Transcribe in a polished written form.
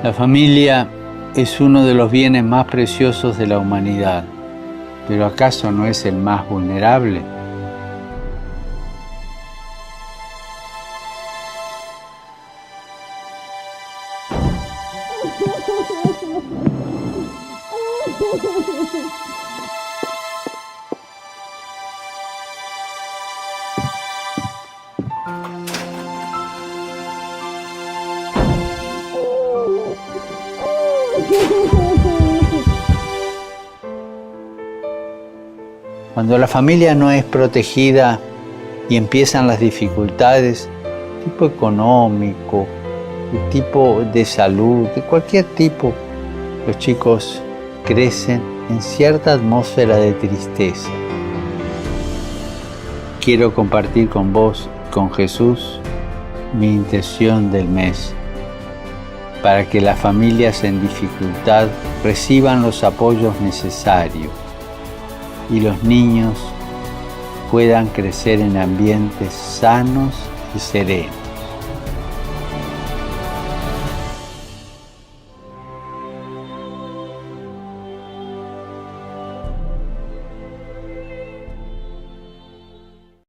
La familia es uno de los bienes más preciosos de la humanidad, pero ¿acaso no es el más vulnerable? Cuando la familia no es protegida y empiezan las dificultades, tipo económico, de tipo de salud, de cualquier tipo, los chicos crecen en cierta atmósfera de tristeza. Quiero compartir con vos, con Jesús, mi intención del mes, para que las familias en dificultad reciban los apoyos necesarios y los niños puedan crecer en ambientes sanos y serenos.